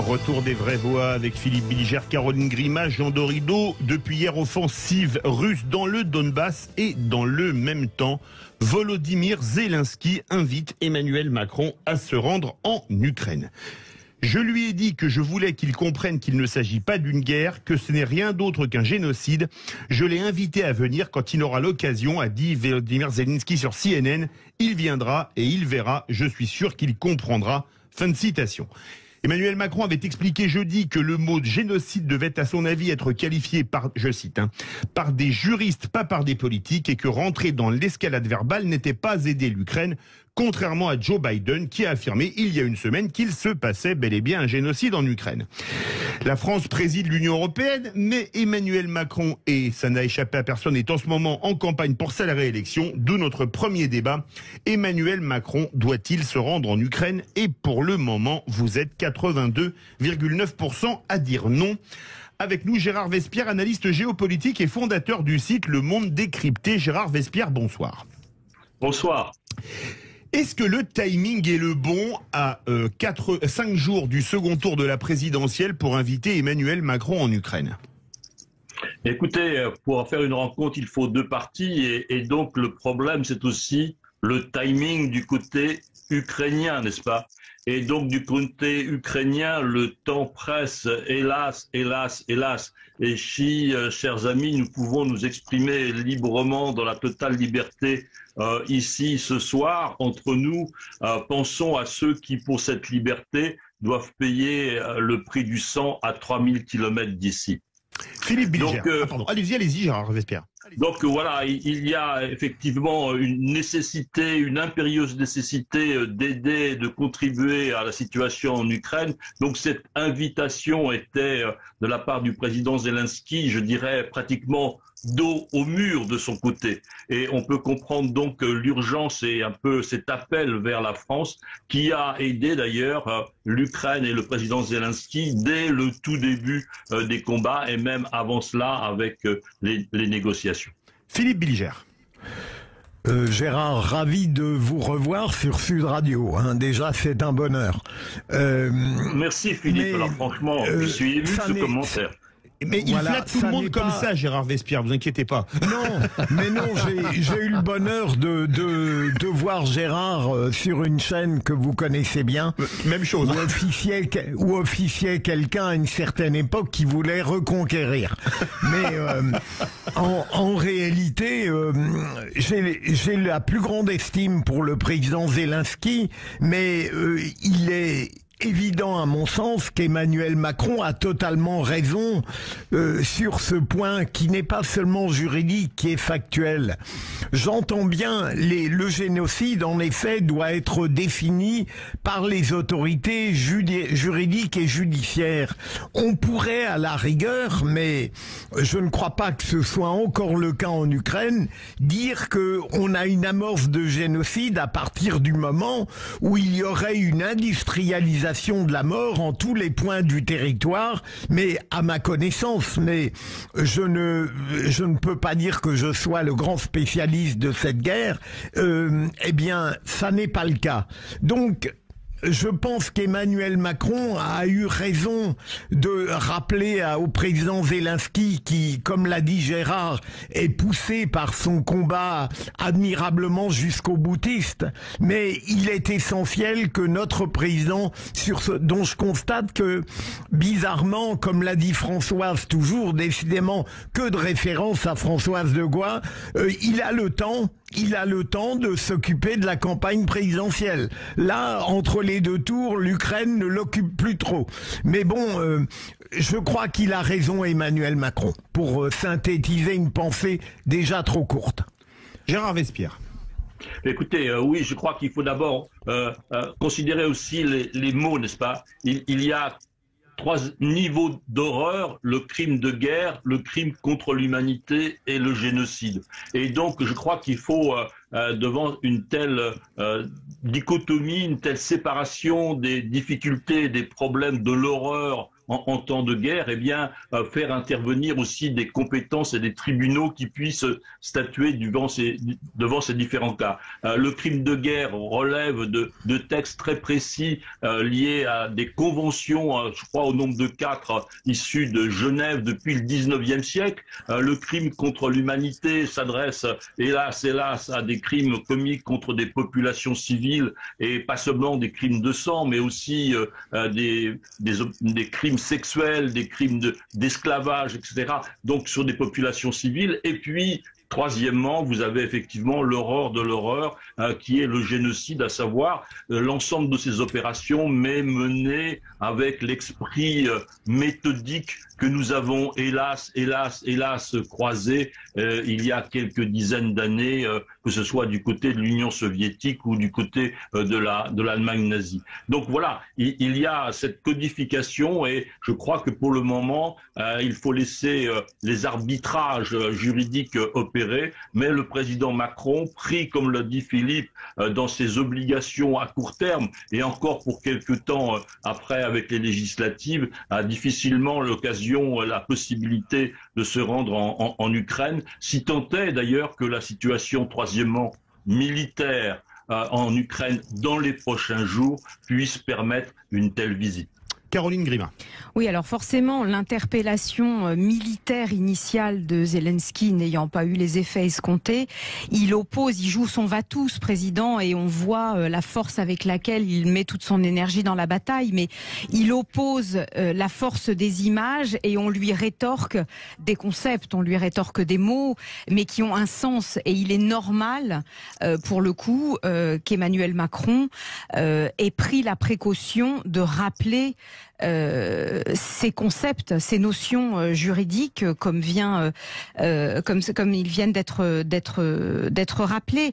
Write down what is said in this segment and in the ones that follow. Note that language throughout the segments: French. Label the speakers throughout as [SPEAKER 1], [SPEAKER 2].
[SPEAKER 1] Retour des vraies voix avec Philippe Bilger, Caroline Grima, Jean Dorido. Depuis hier, offensive russe dans le Donbass et dans le même temps, Volodymyr Zelensky invite Emmanuel Macron à se rendre en Ukraine. Je lui ai dit que je voulais qu'il comprenne qu'il ne s'agit pas d'une guerre, que ce n'est rien d'autre qu'un génocide. Je l'ai invité à venir quand il aura l'occasion, a dit Volodymyr Zelensky sur CNN. Il viendra et il verra, je suis sûr qu'il comprendra. Fin de citation. Emmanuel Macron avait expliqué jeudi que le mot de génocide devait à son avis être qualifié par, je cite, par des juristes, pas par des politiques, et que rentrer dans l'escalade verbale n'était pas aider l'Ukraine, contrairement à Joe Biden qui a affirmé il y a une semaine qu'il se passait bel et bien un génocide en Ukraine. La France préside l'Union européenne, mais Emmanuel Macron, et ça n'a échappé à personne, est en ce moment en campagne pour sa réélection, d'où notre premier débat. Emmanuel Macron doit-il se rendre en Ukraine? Et pour le moment, vous êtes 82,9% à dire non. Avec nous, Gérard Vespierre, analyste géopolitique et fondateur du site Le Monde Décrypté. Gérard Vespierre, bonsoir.
[SPEAKER 2] Bonsoir.
[SPEAKER 1] Est-ce que le timing est le bon à 5 jours du second tour de la présidentielle pour inviter Emmanuel Macron en Ukraine?
[SPEAKER 2] Écoutez, pour faire une rencontre, il faut deux parties et donc le problème, c'est aussi le timing du côté ukrainien, n'est-ce pas? Et donc du côté ukrainien, le temps presse, hélas, hélas, hélas. Et si, chers amis, nous pouvons nous exprimer librement dans la totale liberté ici ce soir, entre nous, pensons à ceux qui, pour cette liberté, doivent payer le prix du sang à 3000 kilomètres d'ici.
[SPEAKER 1] Philippe Bilger, allez-y Gérard Vespierre.
[SPEAKER 2] Donc voilà, il y a effectivement une nécessité, une impérieuse nécessité d'aider, de contribuer à la situation en Ukraine. Donc cette invitation était de la part du président Zelensky, je dirais pratiquement dos au mur de son côté. Et on peut comprendre donc l'urgence et un peu cet appel vers la France qui a aidé d'ailleurs l'Ukraine et le président Zelensky dès le tout début des combats et même avant cela avec les négociations.
[SPEAKER 1] Philippe Bilger.
[SPEAKER 3] Gérard, ravi de vous revoir sur Sud Radio. Déjà, c'est un bonheur.
[SPEAKER 2] Merci Philippe. Alors franchement, je suis ému de ce commentaire.
[SPEAKER 1] Mais il flatte tout le monde comme ça, Gérard Vespierre, vous inquiétez pas.
[SPEAKER 3] Non, j'ai eu le bonheur de voir Gérard sur une chaîne que vous connaissez bien.
[SPEAKER 1] Même chose.
[SPEAKER 3] Où officiait quelqu'un à une certaine époque qui voulait reconquérir. Mais en réalité, j'ai la plus grande estime pour le président Zelensky, mais il est évident à mon sens qu'Emmanuel Macron a totalement raison sur ce point qui n'est pas seulement juridique, qui est factuel. J'entends bien, le génocide en effet doit être défini par les autorités juridiques et judiciaires. On pourrait à la rigueur, mais je ne crois pas que ce soit encore le cas en Ukraine, dire qu'on a une amorce de génocide à partir du moment où il y aurait une industrialisation de la mort en tous les points du territoire, mais à ma connaissance, mais je ne peux pas dire que je sois le grand spécialiste de cette guerre, eh bien, ça n'est pas le cas. Donc, je pense qu'Emmanuel Macron a eu raison de rappeler au président Zelensky qui, comme l'a dit Gérard, est poussé par son combat admirablement jusqu'au boutiste. Mais il est essentiel que notre président, dont je constate que, bizarrement, comme l'a dit Françoise toujours, décidément que de référence à Françoise de Gois, il a le temps de s'occuper de la campagne présidentielle. Là, entre les deux tours, l'Ukraine ne l'occupe plus trop. Mais bon, je crois qu'il a raison, Emmanuel Macron, pour synthétiser une pensée déjà trop courte.
[SPEAKER 1] Gérard Vespierre.
[SPEAKER 2] Écoutez, oui, je crois qu'il faut d'abord considérer aussi les mots, n'est-ce pas? Il y a 3 niveaux d'horreur: le crime de guerre, le crime contre l'humanité et le génocide. Et donc, je crois qu'il faut, devant une telle dichotomie, une telle séparation des difficultés et des problèmes de l'horreur en temps de guerre, eh bien, faire intervenir aussi des compétences et des tribunaux qui puissent statuer devant ces différents cas. Le crime de guerre relève de textes très précis liés à des conventions, je crois au nombre de 4, issues de Genève depuis le 19e siècle. Le crime contre l'humanité s'adresse, hélas, à des crimes commis contre des populations civiles, et pas seulement des crimes de sang, mais aussi des crimes sexuels, des crimes d'esclavage, etc. Donc sur des populations civiles. Et puis, troisièmement, vous avez effectivement l'horreur de l'horreur, qui est le génocide, à savoir l'ensemble de ces opérations, mais menées avec l'esprit méthodique que nous avons hélas croisé il y a quelques dizaines d'années, que ce soit du côté de l'Union soviétique ou du côté de l'Allemagne nazie. Donc voilà, il y a cette codification, et je crois que pour le moment, il faut laisser les arbitrages juridiques opérer, mais le président Macron, pris, comme l'a dit Philippe, dans ses obligations à court terme, et encore pour quelque temps après avec les législatives, a difficilement la possibilité de se rendre en Ukraine, si tant est d'ailleurs que la situation, troisièmement, militaire en Ukraine dans les prochains jours puisse permettre une telle visite.
[SPEAKER 1] Caroline Grima.
[SPEAKER 4] Oui, alors forcément, l'interpellation militaire initiale de Zelensky n'ayant pas eu les effets escomptés, il joue son va-tout, ce président, et on voit la force avec laquelle il met toute son énergie dans la bataille, mais il oppose la force des images et on lui rétorque des concepts, on lui rétorque des mots, mais qui ont un sens. Et il est normal, pour le coup, qu'Emmanuel Macron ait pris la précaution de rappeler ces concepts, ces notions juridiques, comme ils viennent d'être rappelés.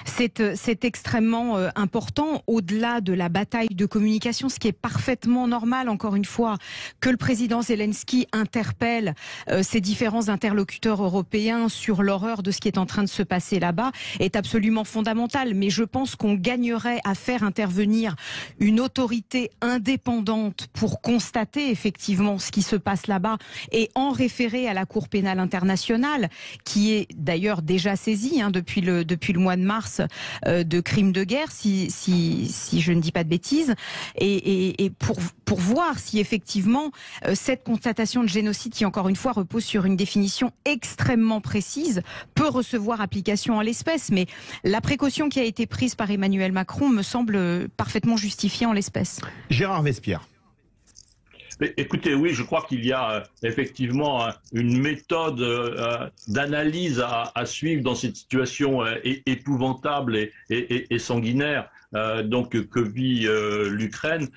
[SPEAKER 4] C'est extrêmement important, au-delà de la bataille de communication, ce qui est parfaitement normal, encore une fois, que le président Zelensky interpelle ses différents interlocuteurs européens sur l'horreur de ce qui est en train de se passer là-bas, est absolument fondamental. Mais je pense qu'on gagnerait à faire intervenir une autorité indépendante pour constater effectivement ce qui se passe là-bas et en référer à la Cour pénale internationale, qui est d'ailleurs déjà saisie depuis le mois de mars de crimes de guerre, si je ne dis pas de bêtises, et pour voir si effectivement cette constatation de génocide, qui encore une fois repose sur une définition extrêmement précise, peut recevoir application en l'espèce. Mais la précaution qui a été prise par Emmanuel Macron me semble parfaitement justifiée en l'espèce.
[SPEAKER 1] Gérard Vespierre.
[SPEAKER 2] Écoutez, oui, je crois qu'il y a effectivement une méthode d'analyse à suivre dans cette situation épouvantable et sanguinaire que vit l'Ukraine.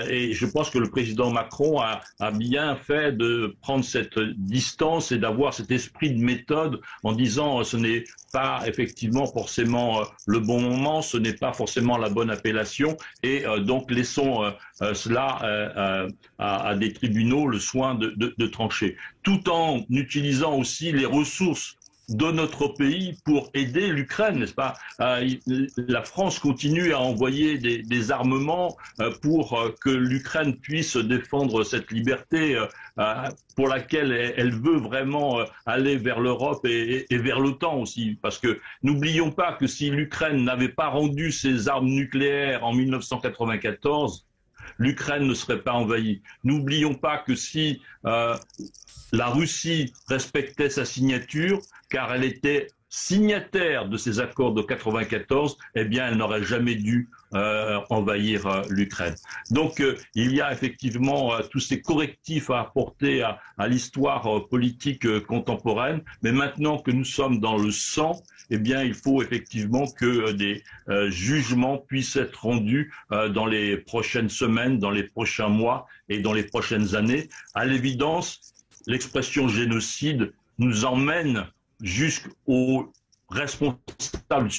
[SPEAKER 2] Et je pense que le président Macron a bien fait de prendre cette distance et d'avoir cet esprit de méthode en disant ce n'est pas effectivement forcément le bon moment, ce n'est pas forcément la bonne appellation, et donc laissons cela à des tribunaux le soin de trancher, tout en utilisant aussi les ressources de notre pays pour aider l'Ukraine, n'est-ce pas? La France continue à envoyer des armements pour que l'Ukraine puisse défendre cette liberté pour laquelle elle veut vraiment aller vers l'Europe et vers l'OTAN aussi. Parce que n'oublions pas que si l'Ukraine n'avait pas rendu ses armes nucléaires en 1994, l'Ukraine ne serait pas envahie. N'oublions pas que si la Russie respectait sa signature, car elle était signataire de ces accords de 94, eh bien, elle n'aurait jamais dû envahir l'Ukraine. Donc, il y a effectivement tous ces correctifs à apporter à l'histoire politique contemporaine, mais maintenant que nous sommes dans le sang, eh bien, il faut effectivement que des jugements puissent être rendus dans les prochaines semaines, dans les prochains mois et dans les prochaines années. À l'évidence, l'expression génocide nous emmène jusqu'au responsable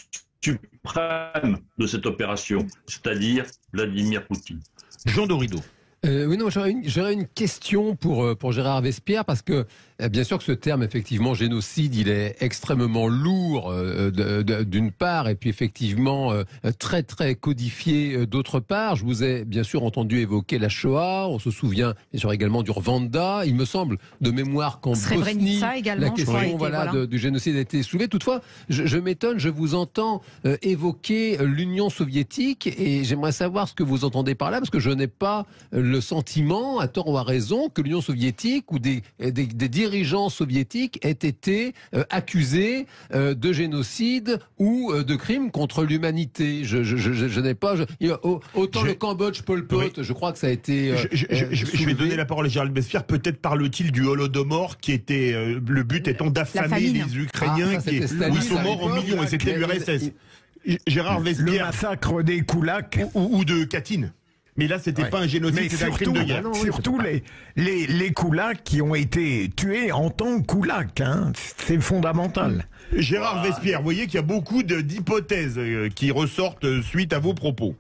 [SPEAKER 2] suprême de cette opération, c'est-à-dire Vladimir Poutine.
[SPEAKER 1] Jean Dorido.
[SPEAKER 5] Oui, non, j'aurais une question pour Gérard Vespierre, parce que Bien sûr que ce terme, effectivement, génocide, il est extrêmement lourd d'une part, et puis effectivement très très codifié d'autre part. Je vous ai bien sûr entendu évoquer la Shoah, on se souvient bien sûr également du Rwanda. Il me semble de mémoire qu'en Bosnie, la question du génocide a été soulevée. Toutefois, je m'étonne, je vous entends évoquer l'Union soviétique et j'aimerais savoir ce que vous entendez par là, parce que je n'ai pas le sentiment, à tort ou à raison, que l'Union soviétique ou des dirigeants soviétiques aient été accusés de génocide ou de crimes contre l'humanité. Je n'ai pas... autant le Cambodge, Pol Pot, oui. Je crois que ça a été...
[SPEAKER 1] je vais donner la parole à Gérald Besspier. Peut-être parle-t-il du Holodomor, qui était le but étant d'affamer les Ukrainiens, où ils sont morts en millions, et c'était l'URSS. Gérard Besspier.
[SPEAKER 3] Le massacre des koulaks.
[SPEAKER 1] Ou de Katyn. Mais là, c'était pas un génocide, c'était un crime de guerre.
[SPEAKER 3] Surtout les koulaks qui ont été tués en tant que koulaks. Hein. C'est fondamental.
[SPEAKER 1] Gérard Besspier, vous voyez qu'il y a beaucoup d'hypothèses qui ressortent suite à vos propos.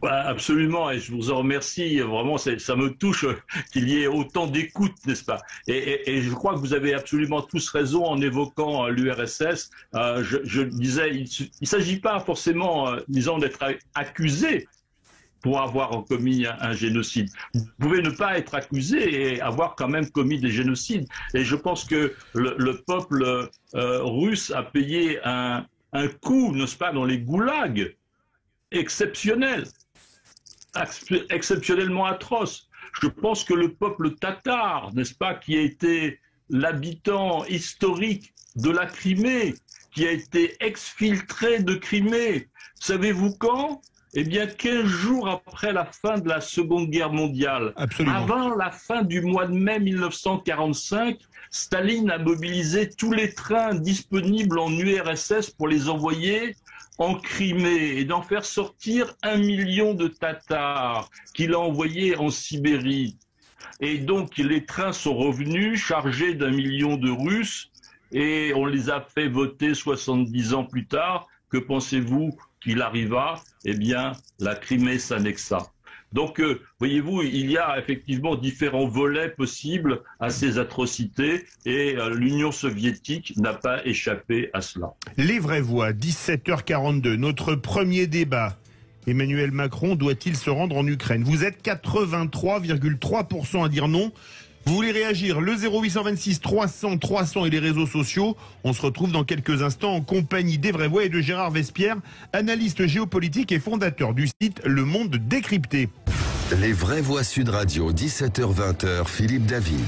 [SPEAKER 2] Absolument, et je vous en remercie. Vraiment, ça me touche qu'il y ait autant d'écoute, n'est-ce pas? Et je crois que vous avez absolument tous raison en évoquant l'URSS. Je disais, il ne s'agit pas forcément, disons, d'être accusé pour avoir commis un génocide. Vous pouvez ne pas être accusé et avoir quand même commis des génocides. Et je pense que le peuple russe a payé un coup, n'est-ce pas, dans les goulags exceptionnel. Exceptionnellement atroce. Je pense que le peuple tatar, n'est-ce pas, qui a été l'habitant historique de la Crimée, qui a été exfiltré de Crimée, savez-vous quand? Eh bien, 15 jours après la fin de la Seconde Guerre mondiale.
[SPEAKER 1] Absolument.
[SPEAKER 2] Avant la fin du mois de mai 1945, Staline a mobilisé tous les trains disponibles en URSS pour les envoyer en Crimée et d'en faire sortir 1 million de Tatars qu'il a envoyés en Sibérie. Et donc les trains sont revenus chargés d'1 million de Russes et on les a fait voter 70 ans plus tard. Que pensez-vous qu'il arriva? Eh bien, la Crimée s'annexa. Donc, voyez-vous, il y a effectivement différents volets possibles à ces atrocités et l'Union soviétique n'a pas échappé à cela.
[SPEAKER 1] Les vraies voix, 17h42, notre premier débat. Emmanuel Macron doit-il se rendre en Ukraine? Vous êtes 83,3% à dire non. Vous voulez réagir? Le 0826 300 300 et les réseaux sociaux. On se retrouve dans quelques instants en compagnie des vraies voix et de Gérard Besspier, analyste géopolitique et fondateur du site Le Monde Décrypté.
[SPEAKER 6] Les vraies voix Sud Radio, 17h-20h, Philippe David.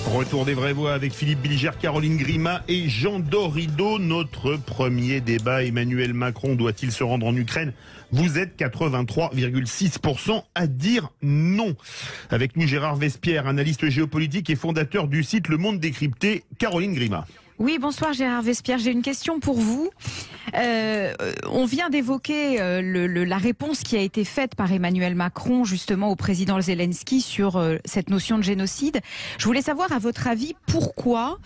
[SPEAKER 1] Retour des vraies voix avec Philippe Bilger, Caroline Grima et Jean Dorido. Notre premier débat, Emmanuel Macron doit-il se rendre en Ukraine? Vous êtes 83,6% à dire non. Avec nous Gérard Besspier, analyste géopolitique et fondateur du site Le Monde Décrypté. Caroline Grima.
[SPEAKER 4] Oui, bonsoir Gérard Besspier. J'ai une question pour vous. On vient d'évoquer la réponse qui a été faite par Emmanuel Macron justement au président Zelensky sur cette notion de génocide. Je voulais savoir à votre avis pourquoi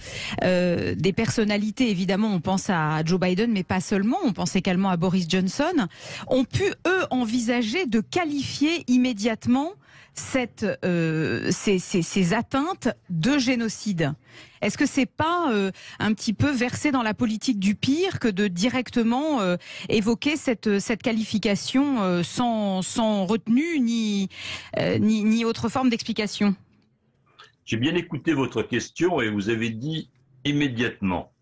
[SPEAKER 4] des personnalités, évidemment on pense à Joe Biden mais pas seulement, on pense également à Boris Johnson, ont pu eux envisager de qualifier immédiatement ces atteintes de génocide. Est-ce que c'est pas un petit peu versé dans la politique du pire que de directement évoquer cette qualification sans retenue ni autre forme d'explication?
[SPEAKER 2] J'ai bien écouté votre question et vous avez dit immédiatement.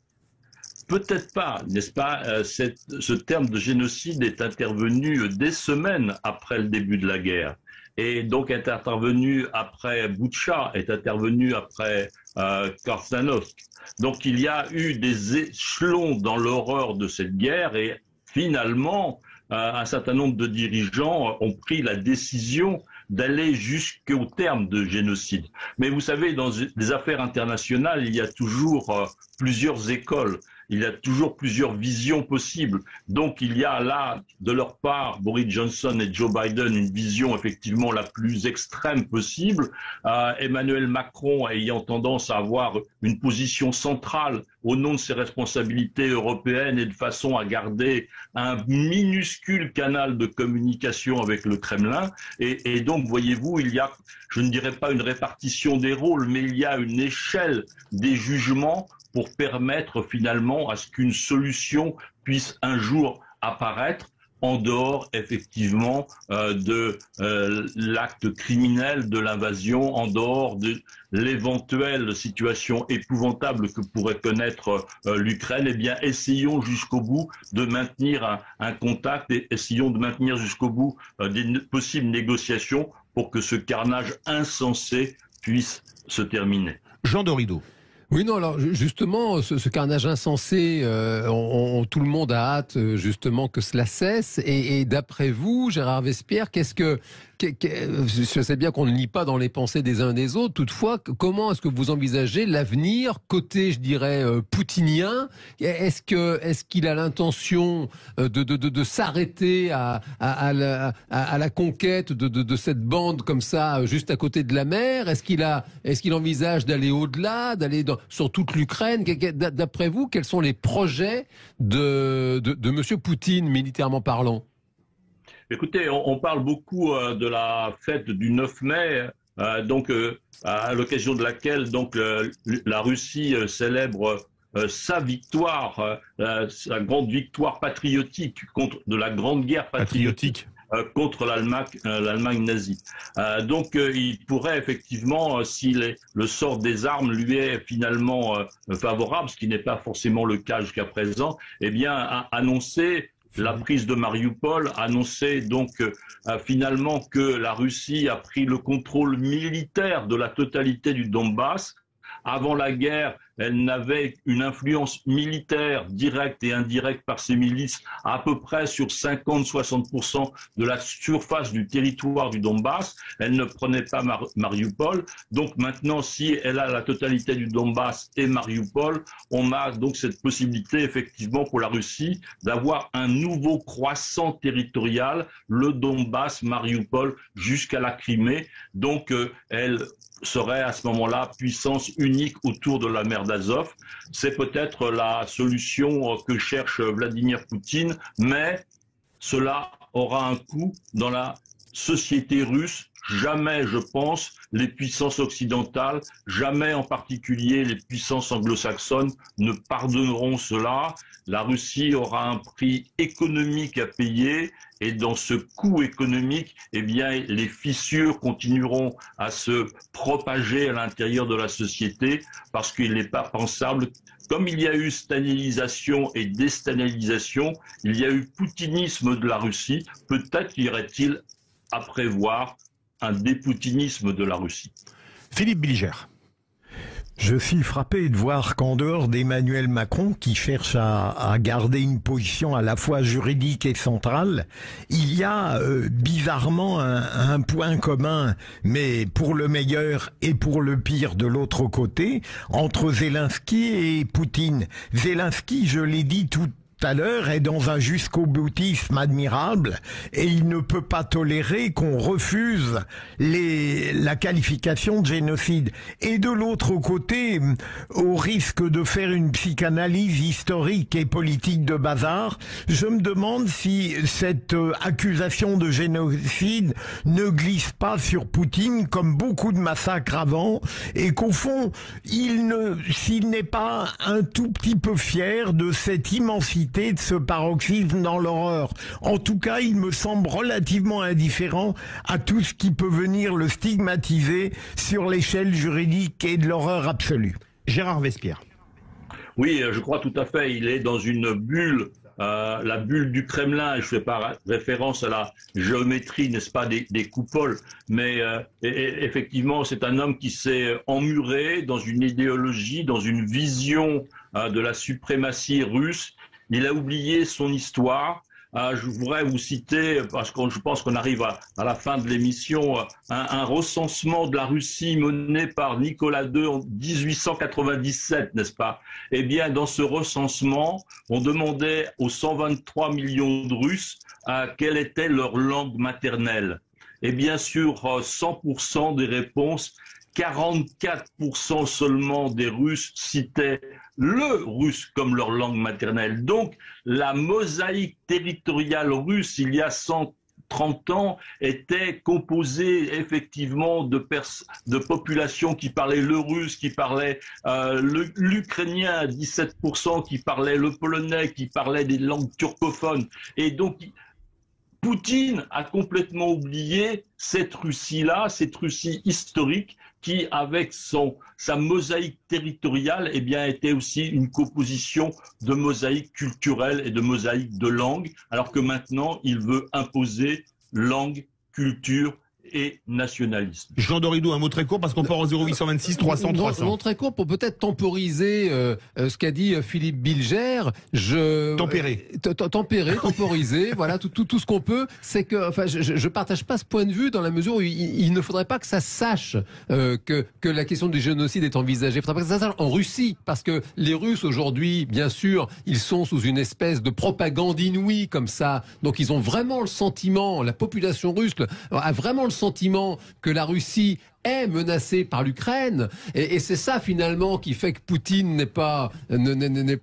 [SPEAKER 2] Peut-être pas, n'est-ce pas? Ce terme de génocide est intervenu des semaines après le début de la guerre. Et donc est intervenu après Boutcha, est intervenu après Krasnoïarsk. Donc il y a eu des échelons dans l'horreur de cette guerre et finalement un certain nombre de dirigeants ont pris la décision d'aller jusqu'au terme de génocide. Mais vous savez, dans les affaires internationales, il y a toujours plusieurs écoles. il y a toujours plusieurs visions possibles. Donc il y a là, de leur part, Boris Johnson et Joe Biden, une vision effectivement la plus extrême possible. Emmanuel Macron ayant tendance à avoir une position centrale au nom de ses responsabilités européennes et de façon à garder un minuscule canal de communication avec le Kremlin. Et donc, voyez-vous, il y a, je ne dirais pas une répartition des rôles, mais il y a une échelle des jugements pour permettre finalement à ce qu'une solution puisse un jour apparaître en dehors effectivement de l'acte criminel de l'invasion, en dehors de l'éventuelle situation épouvantable que pourrait connaître l'Ukraine. Eh bien, essayons jusqu'au bout de maintenir un contact et essayons de maintenir jusqu'au bout des possibles négociations pour que ce carnage insensé puisse se terminer.
[SPEAKER 1] Jean Dorido.
[SPEAKER 5] Oui, non, alors justement, ce carnage insensé, tout le monde a hâte justement que cela cesse. Et d'après vous, Gérard Vespierre, je sais bien qu'on ne lit pas dans les pensées des uns des autres, toutefois, comment est-ce que vous envisagez l'avenir côté, je dirais, poutinien? Est-ce qu'il a l'intention de s'arrêter à la conquête de cette bande comme ça, juste à côté de la mer? Est-ce qu'il envisage d'aller au-delà, d'aller sur toute l'Ukraine? D'après vous, quels sont les projets de Monsieur Poutine, militairement parlant?
[SPEAKER 2] Écoutez, on parle beaucoup de la fête du 9 mai, à l'occasion de laquelle la Russie célèbre sa victoire, sa grande victoire patriotique de la grande guerre patriotique. Contre l'Allemagne nazie. Il pourrait effectivement, si le sort des armes lui est finalement favorable, ce qui n'est pas forcément le cas jusqu'à présent, eh bien annoncer la prise de Mariupol, annoncer finalement que la Russie a pris le contrôle militaire de la totalité du Donbass. Avant la guerre, elle n'avait une influence militaire directe et indirecte par ses milices à peu près sur 50-60% de la surface du territoire du Donbass. Elle ne prenait pas Mariupol. Donc maintenant, si elle a la totalité du Donbass et Mariupol, on a donc cette possibilité effectivement pour la Russie d'avoir un nouveau croissant territorial, le Donbass, Mariupol, jusqu'à la Crimée. Donc elle serait à ce moment-là puissance unique autour de la mer d'Azov. C'est peut-être la solution que cherche Vladimir Poutine, mais cela aura un coût dans la société russe. Jamais, je pense, les puissances occidentales, jamais en particulier les puissances anglo-saxonnes ne pardonneront cela. La Russie aura un prix économique à payer et dans ce coût économique, eh bien, les fissures continueront à se propager à l'intérieur de la société parce qu'il n'est pas pensable. Comme il y a eu stalinisation et déstalinisation, il y a eu poutinisme de la Russie. Peut-être y aurait-il à prévoir un dépoutinisme de la Russie.
[SPEAKER 1] Philippe Bilger.
[SPEAKER 3] Je suis frappé de voir qu'en dehors d'Emmanuel Macron, qui cherche à garder une position à la fois juridique et centrale, il y a bizarrement un point commun, mais pour le meilleur et pour le pire de l'autre côté, entre Zelensky et Poutine. Zelensky, je l'ai dit tout à l'heure, est dans un jusqu'au boutisme admirable et il ne peut pas tolérer qu'on refuse la qualification de génocide. Et de l'autre côté, au risque de faire une psychanalyse historique et politique de bazar, je me demande si cette accusation de génocide ne glisse pas sur Poutine comme beaucoup de massacres avant et qu'au fond, s'il n'est pas un tout petit peu fier de cette immensité de ce paroxysme dans l'horreur. En tout cas, il me semble relativement indifférent à tout ce qui peut venir le stigmatiser sur l'échelle juridique et de l'horreur absolue.
[SPEAKER 1] Gérard Vespierre.
[SPEAKER 2] Oui, je crois tout à fait. Il est dans une bulle, la bulle du Kremlin. Je fais pas référence à la géométrie, n'est-ce pas, des coupoles. Mais effectivement, c'est un homme qui s'est emmuré dans une idéologie, dans une vision de la suprématie russe. Il a oublié son histoire. je voudrais vous citer, parce que je pense qu'on arrive à la fin de l'émission, un recensement de la Russie mené par Nicolas II en 1897, n'est-ce pas? Eh bien, dans ce recensement, on demandait aux 123 millions de Russes quelle était leur langue maternelle. Et bien sûr, 100% des réponses, 44% seulement des Russes citaient le russe comme leur langue maternelle. Donc, la mosaïque territoriale russe, il y a 130 ans, était composée effectivement de populations qui parlaient le russe, qui parlaient l'ukrainien, 17%, qui parlaient le polonais, qui parlaient des langues turcophones. Et donc, Poutine a complètement oublié cette Russie-là, cette Russie historique qui, avec sa mosaïque territoriale, eh bien, était aussi une composition de mosaïque culturelle et de mosaïque de langue, alors que maintenant, il veut imposer langue, culture et nationalisme.
[SPEAKER 1] Jean Dorido, un mot très court parce qu'on part au 0826 300 300.
[SPEAKER 5] Un mot très court pour peut-être temporiser ce qu'a dit Philippe Bilger. Temporiser, voilà, tout ce qu'on peut. C'est que, enfin, je partage pas ce point de vue dans la mesure où il ne faudrait pas que ça sache que la question du génocide est envisagée. Il faudrait pas que ça sache en Russie, parce que les Russes aujourd'hui, bien sûr, ils sont sous une espèce de propagande inouïe comme ça. Donc ils ont vraiment le sentiment, la population russe a vraiment le sentiment que la Russie est menacée par l'Ukraine, et c'est ça finalement qui fait que Poutine n'est pas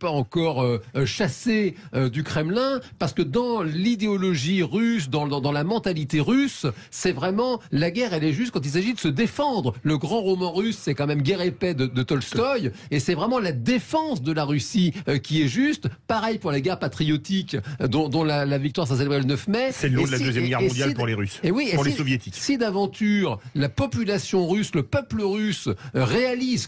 [SPEAKER 5] encore chassé du Kremlin, parce que dans l'idéologie russe, dans la mentalité russe, c'est vraiment la guerre, elle est juste quand il s'agit de se défendre. Le grand roman russe, c'est quand même Guerre et paix de Tolstoï, et c'est vraiment la défense de la Russie qui est juste. Pareil pour la guerre patriotique dont la victoire s'est célébrée le 9 mai.
[SPEAKER 1] C'est le lot de la Deuxième Guerre mondiale pour les Russes, pour les Soviétiques.
[SPEAKER 5] Si d'aventure la population russe, le peuple russe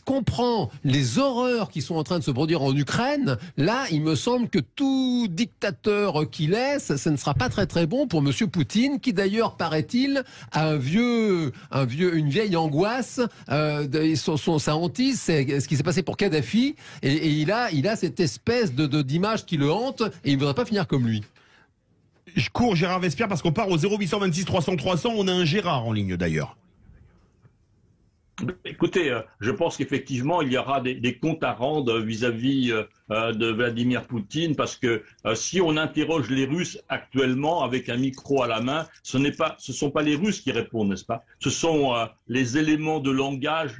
[SPEAKER 5] comprend les horreurs qui sont en train de se produire en Ukraine, là, il me semble que tout dictateur qu'il est, ça ne sera pas très très bon pour Monsieur Poutine, qui d'ailleurs, paraît-il, a une vieille angoisse. Sa hantise, c'est ce qui s'est passé pour Kadhafi, et il a cette espèce d'image qui le hante, et il ne voudrait pas finir comme lui.
[SPEAKER 1] Je cours Gérard Vespierre parce qu'on part au 0826 300 300. On a un Gérard en ligne d'ailleurs.
[SPEAKER 2] Écoutez, je pense qu'effectivement, il y aura des comptes à rendre vis-à-vis de Vladimir Poutine, parce que si on interroge les Russes actuellement avec un micro à la main, ce sont pas les Russes qui répondent, n'est-ce pas? Ce sont les éléments de langage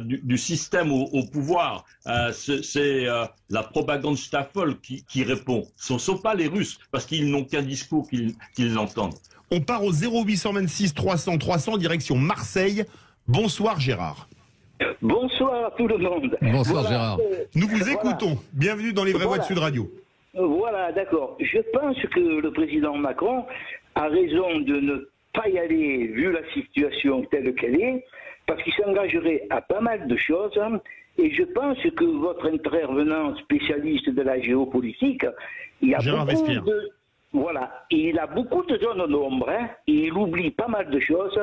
[SPEAKER 2] du système au pouvoir. C'est la propagande Staffel qui répond. Ce ne sont pas les Russes, parce qu'ils n'ont qu'un discours qu'ils l'entendent.
[SPEAKER 1] On part au 0826 300 300, direction Marseille. Bonsoir Gérard.
[SPEAKER 7] Bonsoir à tout le monde.
[SPEAKER 5] Bonsoir Gérard.
[SPEAKER 1] Nous vous écoutons. Bienvenue dans les vraies voix de Sud Radio.
[SPEAKER 7] Voilà, d'accord. Je pense que le président Macron a raison de ne pas y aller vu la situation telle qu'elle est, parce qu'il s'engagerait à pas mal de choses. Et je pense que votre intervenant spécialiste de la géopolitique, il y a
[SPEAKER 1] Gérard
[SPEAKER 7] beaucoup
[SPEAKER 1] Vespierre.
[SPEAKER 7] Voilà, il a beaucoup de zones d'ombre, et il oublie pas mal de choses.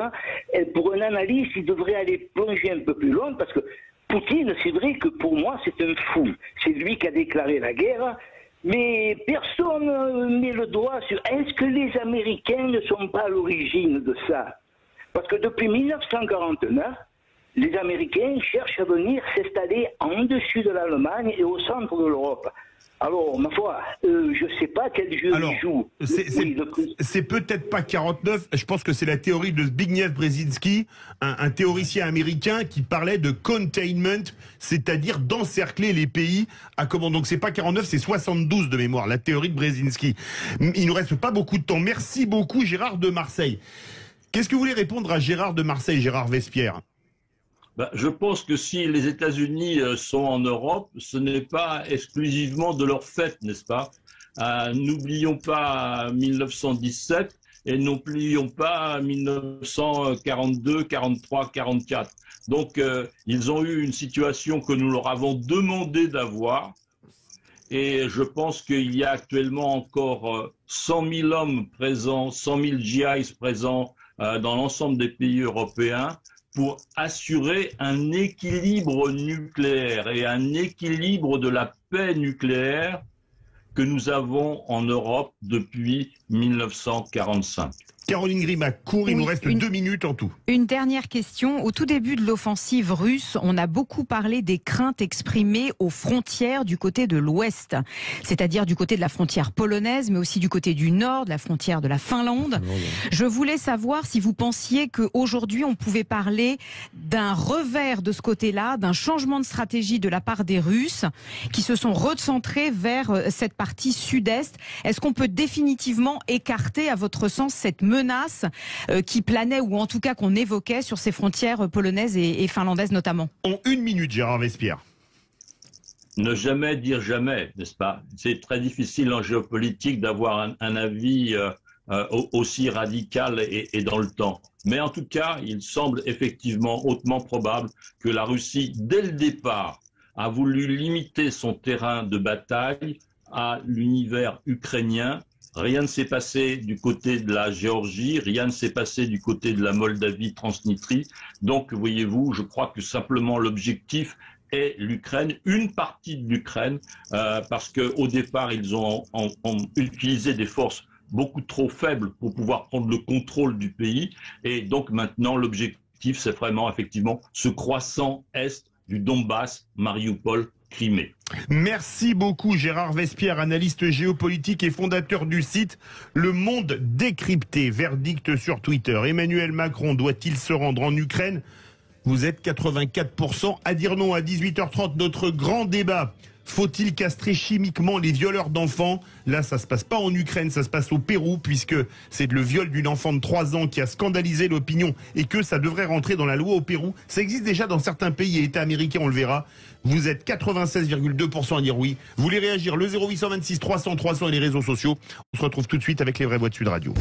[SPEAKER 7] Et pour un analyste, il devrait aller plonger un peu plus loin, parce que Poutine, c'est vrai que pour moi, c'est un fou. C'est lui qui a déclaré la guerre, mais personne ne met le doigt sur est-ce que les Américains ne sont pas à l'origine de ça? Parce que depuis 1949, les Américains cherchent à venir s'installer en dessus de l'Allemagne et au centre de l'Europe. Alors, ma foi, je ne sais pas quel jeu il joue.
[SPEAKER 1] C'est peut-être pas 49, je pense que c'est la théorie de Zbigniew Brzezinski, un théoricien américain qui parlait de containment, c'est-à-dire d'encercler les pays à comment. Donc c'est pas 49, c'est 72 de mémoire, la théorie de Brzezinski. Il nous reste pas beaucoup de temps. Merci beaucoup Gérard de Marseille. Qu'est-ce que vous voulez répondre à Gérard de Marseille, Gérard Vespierre?
[SPEAKER 2] Je pense que si les États-Unis sont en Europe, ce n'est pas exclusivement de leur fait, n'est-ce pas? N'oublions pas 1917 et n'oublions pas 1942, 43, 44. Donc, ils ont eu une situation que nous leur avons demandé d'avoir. Et je pense qu'il y a actuellement encore 100 000 hommes présents, 100 000 GIs présents dans l'ensemble des pays européens, pour assurer un équilibre nucléaire et un équilibre de la paix nucléaire que nous avons en Europe depuis 1945.
[SPEAKER 1] Caroline Grima, court, il
[SPEAKER 4] Oui,
[SPEAKER 1] nous reste 2 minutes en tout.
[SPEAKER 4] Une dernière question. Au tout début de l'offensive russe, on a beaucoup parlé des craintes exprimées aux frontières du côté de l'Ouest, c'est-à-dire du côté de la frontière polonaise, mais aussi du côté du Nord, de la frontière de la Finlande. Je voulais savoir si vous pensiez qu'aujourd'hui, on pouvait parler d'un revers de ce côté-là, d'un changement de stratégie de la part des Russes qui se sont recentrés vers cette partie sud-est. Est-ce qu'on peut définitivement écarter, à votre sens, cette menace qui planait, ou en tout cas qu'on évoquait sur ces frontières polonaises et finlandaises notamment?
[SPEAKER 1] En 1 minute, Gérard Vespierre.
[SPEAKER 2] Ne jamais dire jamais, n'est-ce pas? C'est très difficile en géopolitique d'avoir un avis aussi radical et dans le temps. Mais en tout cas, il semble effectivement hautement probable que la Russie, dès le départ, a voulu limiter son terrain de bataille à l'univers ukrainien. Rien ne s'est passé du côté de la Géorgie, rien ne s'est passé du côté de la Moldavie, Transnistrie. Donc, voyez-vous, je crois que simplement l'objectif est l'Ukraine, une partie de l'Ukraine, parce qu'au départ, ils ont utilisé des forces beaucoup trop faibles pour pouvoir prendre le contrôle du pays. Et donc maintenant, l'objectif, c'est vraiment effectivement ce croissant est du Donbass, Mariupol, Crimée.
[SPEAKER 1] Merci beaucoup Gérard Vespierre, analyste géopolitique et fondateur du site Le Monde Décrypté. Verdict sur Twitter. Emmanuel Macron doit-il se rendre en Ukraine? Vous êtes 84% à dire non. À 18h30, notre grand débat. Faut-il castrer chimiquement les violeurs d'enfants? Là, ça se passe pas en Ukraine, ça se passe au Pérou, puisque c'est le viol d'une enfant de 3 ans qui a scandalisé l'opinion et que ça devrait rentrer dans la loi au Pérou. Ça existe déjà dans certains pays et États américains, on le verra. Vous êtes 96,2% à dire oui. Vous voulez réagir? Le 0826 300 300 et les réseaux sociaux. On se retrouve tout de suite avec les vraies voix de Sud Radio.